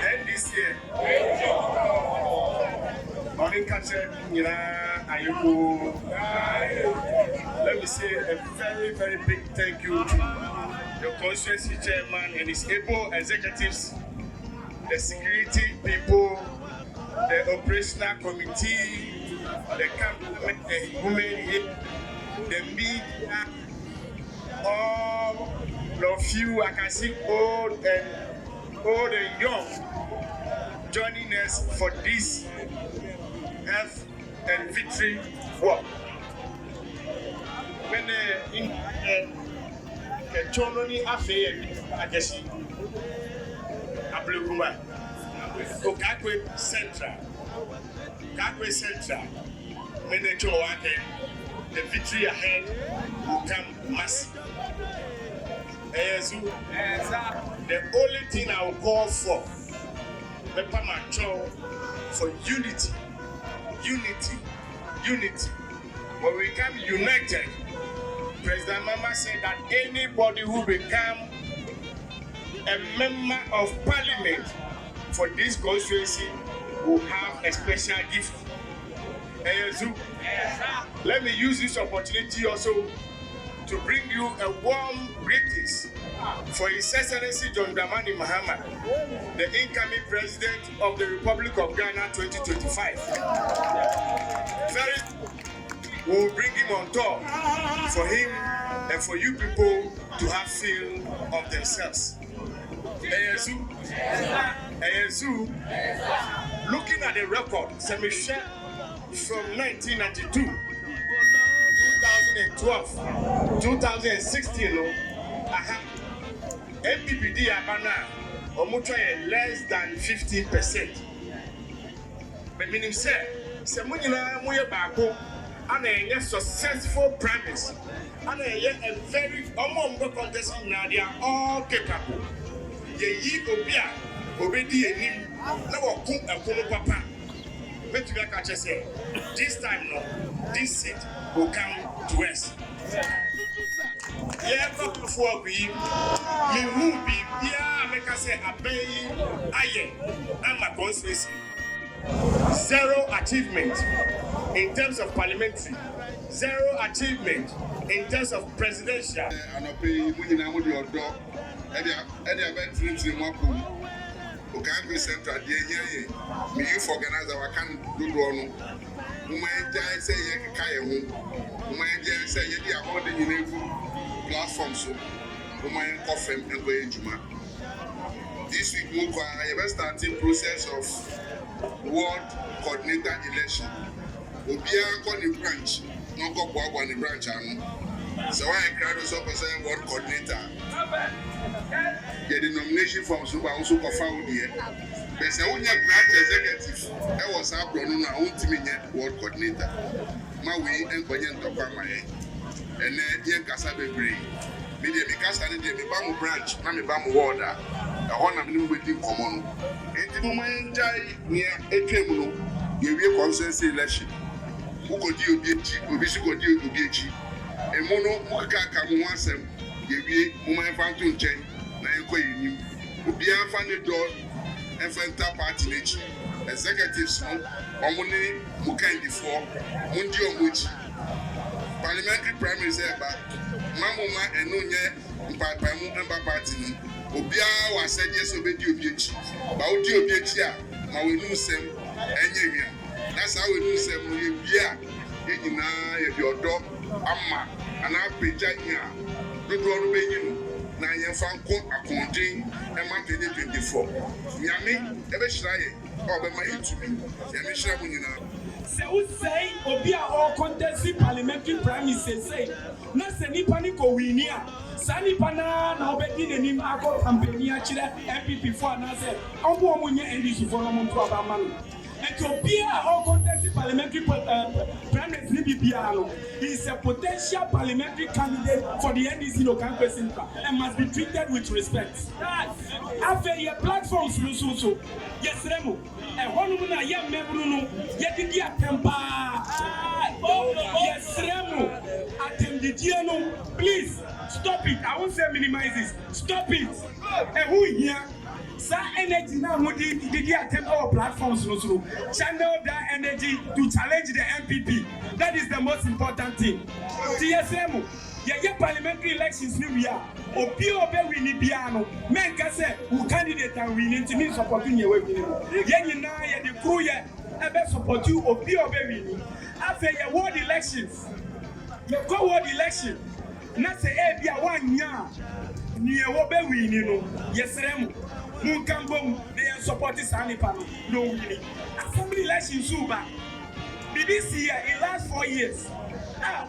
NDC. Morning catcher, let me say a very, very big thank you to the constituency chairman and his able executives, the security people, the operational committee, the cabinet, the women, the media, all of you. I can see old and young joining us for this health and victory walk. When the children are fair, I guess Ablukuma, Okaikoi Central, when the children are there, the victory ahead will come massive. The only thing I will call for, for unity. When we come united, President Mama said that anybody who become a member of parliament for this constituency will have a special gift. Let me use this opportunity also to bring you a warm greetings for His Excellency John Dramani Mahama, the incoming President of the Republic of Ghana 2025. We will bring him on top for him and for you people to have feel of themselves. Looking at the record, Semisha from 1992, 2012, 2016, MPPD Abana, less than 50%. But meaning, sir, Semunina Muyabako, and a successful premise, and a very contest now, they are all capable. Ye Obia, Obedi, and him, never cook a Kono Papa. But you like I say, this time, no, this seat will come to us. Yeah, got before we who be, yeah, make us say, a bay, aye, and my constituency. Zero achievement in terms of parliamentary, zero achievement in terms of presidential. And I pay with your dog, and the event in Wapu, Okaikoi Central, me you organize our can do one. Women say, Kaya, women say, you are holding in a platform, so women coffee and go Juma. This week, we have started process of ward coordinator election. We are going to branch, no go on the branch. So I cried us up as a ward coordinator. The nomination form so also found here. There's a branch executive. I was up on our own team ward coordinator. My way and Koyan Topama. And then here Casabe Bray. Media because I did the Bamu branch, Nami Bamu Water. I want to be with you common. In the moment, near a criminal, you will consensus election. Who could you be? Who could you be? A mono Muka come once and give you woman found to change. Nanko, you will be a funny door and Fanta party nature. Executives, Omuni Mukandi for Mundio Muchi. Parliamentary Prime Minister, Mamma and Nunya, Papamu and Papati. Obia was said yes, obey you, bitch. But you, bitch, I will lose them and you. That's how we lose them. We if your dog, Amma, and I'll be Jania. Do not obey you. Now you found accounting and month 2024. Yami, ever shy, or by my to me. Yami Shabunina. So say, Obia or contesting parliamentary prime minister say, Nasani Panico Winia. Sani pana na obedi nenim akọ campaign akire MPP for na say onwo omunye NDC for no monto abamanu Ethiopia or contesting parliamentary prime minister he is a potential parliamentary candidate for the NDC Okaikoi Central and must be treated with respect. After your platforms so yes remo e honu na ye membru no ye didi atempa yes remo atemdidi no please stop it. I won't say minimize this. Stop it. And who here? Sa energy now did attempt our platforms to channel that energy to challenge the MPP. That is the most important thing. TSM, yeah, parliamentary elections we are. Obi win piano. Men can say who candidate and winning to mean supporting your winning. Yeah, you know, the crew yeah, I support you. Obi winning. After your ward elections, your co-ward election. Not say be a 1 year. Near Obi winning. Yes, Remo. Munkambom, they are supporting Sanipano. No winning. Assembly election Suba. This year, it lasts 4 years.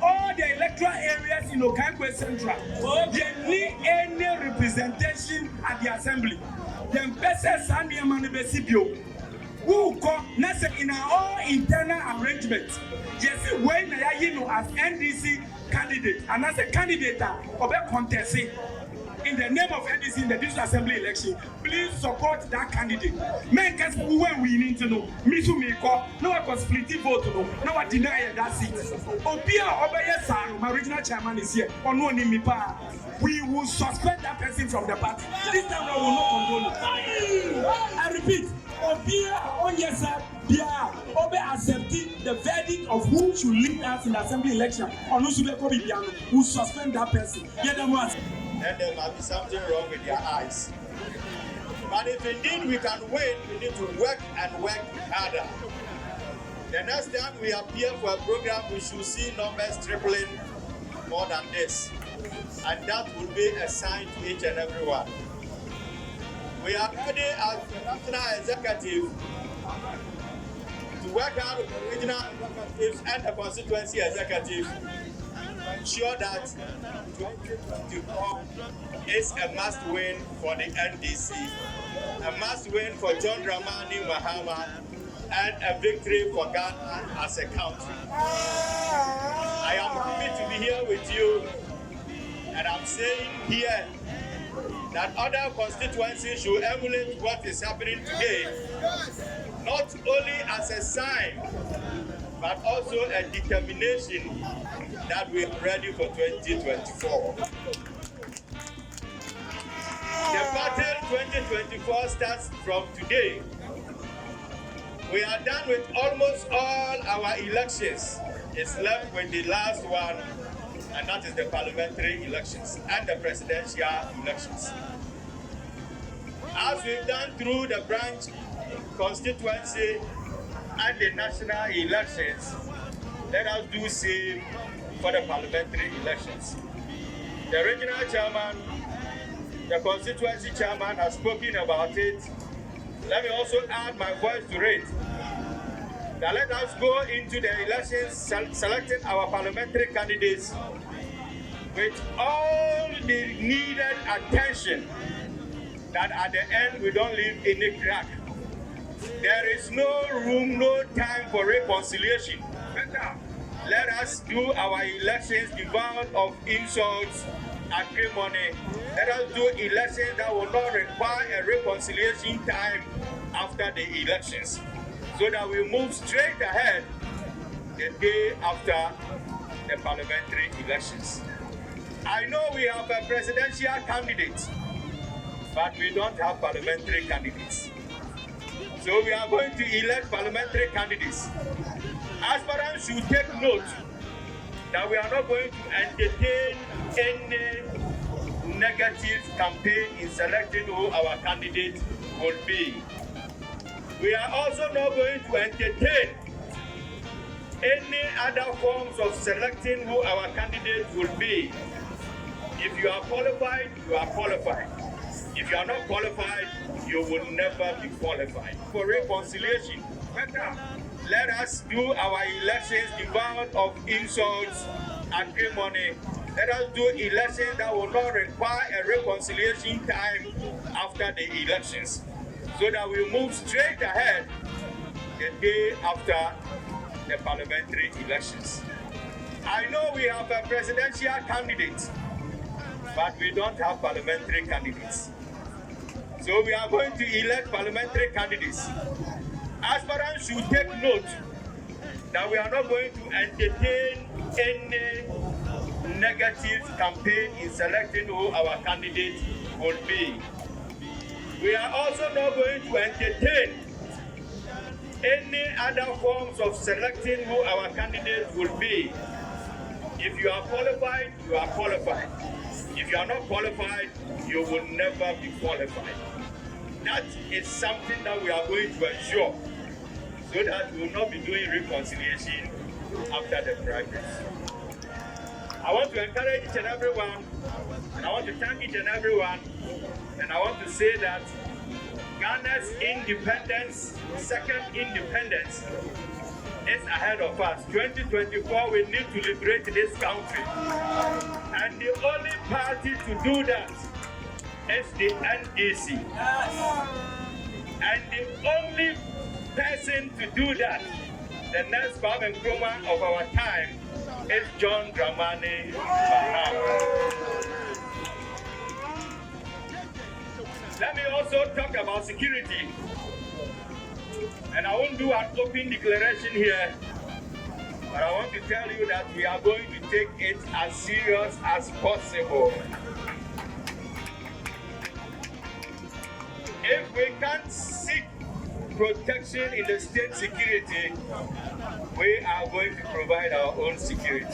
All the electoral areas in Okaikoi Central, they need any representation at the assembly. Then Bessa Sania Manibesibio, who come in our internal arrangements. Yes, when you know as NDC candidate, and as a candidate of a contesting. In the name of NDC in the district assembly election, please support that candidate. Men can say when we need to know. Misu Miko, no one can split vote to know. No one deny that seat. Opia Obaya Saru, my regional chairman is here. Or no Nimipa. We will suspend that person from the party. This time we will not condone it. I repeat, Opia Onyesa Bia Obe accepting the verdict of who should lead us in the assembly election. Or no should be will suspend that person. Yeah, that was. Then there might be something wrong with their eyes. But if indeed we can win, we need to work and work harder. The next time we appear for a program, we should see numbers tripling more than this. And that will be a sign to each and every one. We are ready as the national executive to work out with the regional executives and the constituency executive to ensure that 2024 is a must-win for the NDC, a must-win for John Dramani Mahama, and a victory for Ghana as a country. I am happy to be here with you, and I'm saying here that other constituencies should emulate what is happening today, not only as a sign, but also a determination that we are ready for 2024. The battle 2024 starts from today. We are done with almost all our elections. It's left with the last one, and that is the parliamentary elections and the presidential elections. As we've done through the branch constituency and the national elections, let us do same for the parliamentary elections. The regional chairman, the constituency chairman has spoken about it. Let me also add my voice to it. Now let us go into the elections selecting our parliamentary candidates with all the needed attention, that at the end we don't leave any crack. There is no room, no time for reconciliation. Let us do our elections devoid of insults, acrimony. Let us do elections that will not require a reconciliation time after the elections, so that we move straight ahead the day after the parliamentary elections. I know we have a presidential candidate, but we don't have parliamentary candidates. So we are going to elect parliamentary candidates. Aspirants should take note that we are not going to entertain any negative campaign in selecting who our candidate will be. We are also not going to entertain any other forms of selecting who our candidate will be. If you are qualified, you are qualified. If you are not qualified, you will never be qualified. For reconciliation, let us do our elections devoid of insults and acrimony. Let us do elections that will not require a reconciliation time after the elections, so that we move straight ahead the day after the parliamentary elections. I know we have a presidential candidate, but we don't have parliamentary candidates. So we are going to elect parliamentary candidates. Aspirants should take note that we are not going to entertain any negative campaign in selecting who our candidate will be. We are also not going to entertain any other forms of selecting who our candidate will be. If you are qualified, you are qualified. If you are not qualified, you will never be qualified. That is something that we are going to ensure so that we will not be doing reconciliation after the primaries. I want to encourage each and everyone, and I want to thank each and everyone, and I want to say that Ghana's independence, second independence, is ahead of us. 2024, we need to liberate this country. And the only party to do that is the NDC. And the only person to do that, the next Kwame Nkrumah of our time, is John Dramani Mahama. Let me also talk about security. And I won't do an open declaration here, but I want to tell you that we are going to take it as serious as possible. If we can't seek protection in the state security, we are going to provide our own security.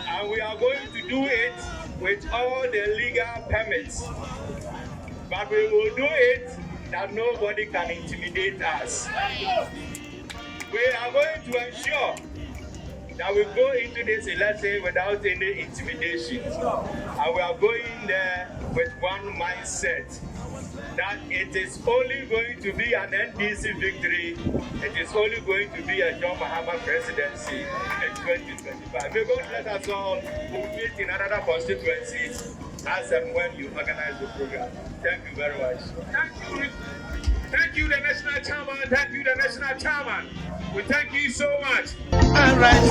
And we are going to do it with all the legal permits. But we will do it that nobody can intimidate us. We are going to ensure that we go into this election without any intimidation. And we are going there with one mindset, that it is only going to be an NDC victory. It is only going to be a John Mahama presidency in 2025. May God let us all meet in another constituencies as and when you organize the program. Thank you very much. Thank you, the National Chairman. Thank you, the National Chairman. We thank you so much. All right.